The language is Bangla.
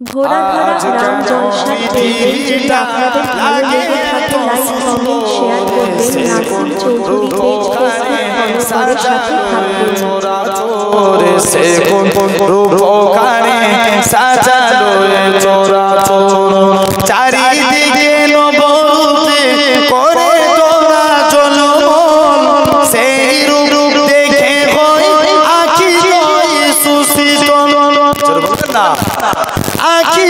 ঘোড়াধরা গ্রাম জলসার দেখবেন। যদি আপনাদের ভালো লেগে থাকে লাইক কমেন্ট শেয়ার করবেন। Nasir Chowdhury page Facebook follow করে সাথে থাকবেন। সে কোন রূপকারে সাজালো এ চরাচর চারিদিকে নবতে করে তোরা চলমন সেই রূপ দেখে হয় আখি লয় সুশীতল। আখি